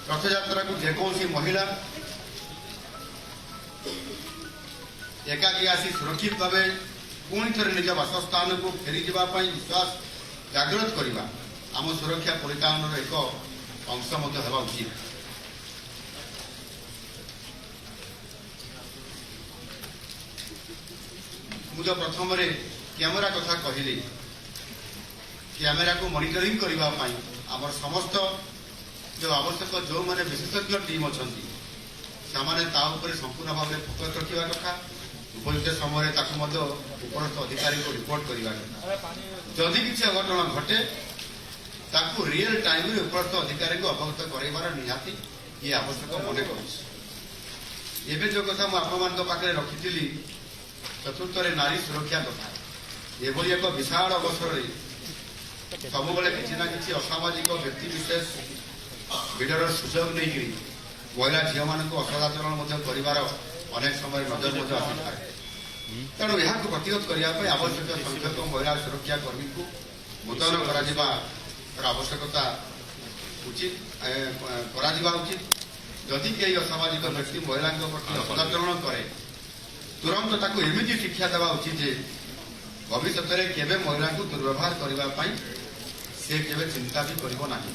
रथयात्रा को जेकोसी महिला एकाकी आसी सुरक्षित भाव पुणी थे निज बासस्थान को फेरी जावाई विश्वास जागृत करने आम सुरक्षा परिचालन एक अंश होगा उचित। मुझे प्रथम कैमेरा कथा कहली कैमेरा को मॉनिटरिंग करने आम समस्त जो आवश्यक जो मैंने विशेषज्ञ टीम अच्छा से संपूर्ण भाव फोकस रखा कथा उपयुक्त समय उपरस्थ अधिकारी को रिपोर्ट करने कथा जदि किसी अघटन घटे ताकू रियल टाइम उपरस्थ अधिकारी को अवगत करार निहाती ये आवश्यक मन कर जो कथा मुझे रखी चतुर्थ नारी सुरक्षा कथा एभली एक विशाल अवसर सब किसी ना कि असामाजिक व्यक्ति विशेष भिडर सुजोग नहीं महिला झील मान असदाचरण कर अनेक समय नजर आसी था तेणु यह प्रतिरोध करने आवश्यक संख्यक महिला सुरक्षा कर्मी को मुतयन आवश्यकता उचित जदि कई असामाजिक व्यक्ति महिला प्रति असदाचरण करे तुरंत ताकू एमती शिक्षा देवा उचित भविष्य में केवे महिला को दुर्व्यवहार करने से केवे चिंता भी करिबो नाही।